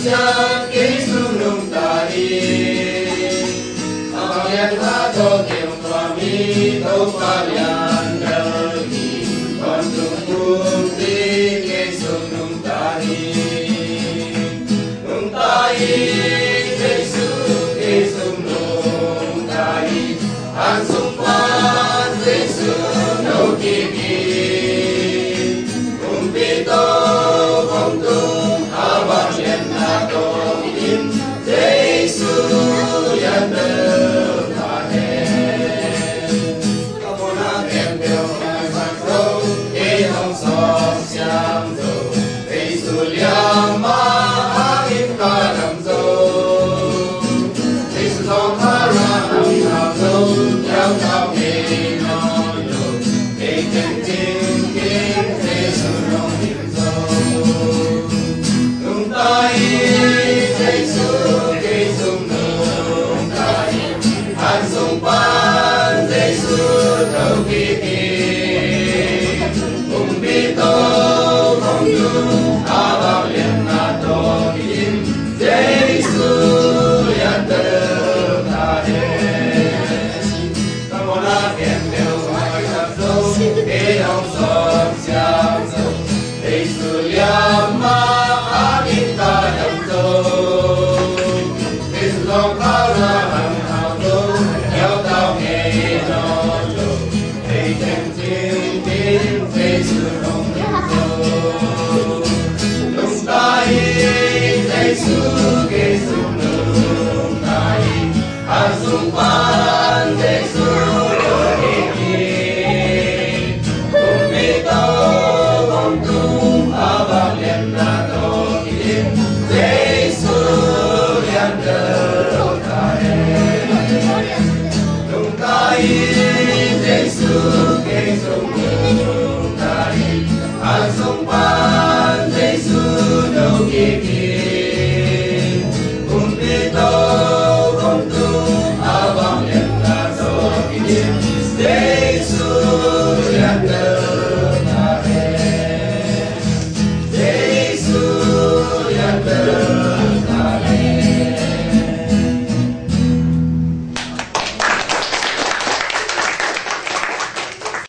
siya kisunong tahi. Ang yang ato kiyong kami to palian lagi. Kontung putri kisunong tahi. Nung tahi Jesus kisunong tahi. Ang sumpan Jesus no kiki. Kumpito kontung abang yan ato in Jesus yan bertahan. Kamu nak kembel masuk ihong sok siam zo. Jesus yang maafin kalam zo. Jesus on harang ang zo. Yang kau minolo. Ikan tingkin Jesus nong himzo. Nung tayo Jesus kisung nung tayo. Ang sumpan Jesus daw kikin. Kumbito kongdung abang yan nato in Jesus yan tertahan. Kamu nak kembel masuk ihong sok siam zo. Jesus yang maafin kalam zo. Jesus long harang ang zo. Yaw tao nginolo. Ikan tingin Jesus nong himzo. Nung tayo Jesus kisung nung tayo. Ang sumpan Jesus kikin. Kumpito kongtung abang yan nato in Jesus yan tertahan. Nung tayo Jesus kisung nung tayo. Ang sumpan Jesus no kikin. Kumpito kongtung abang yan nato in Jesus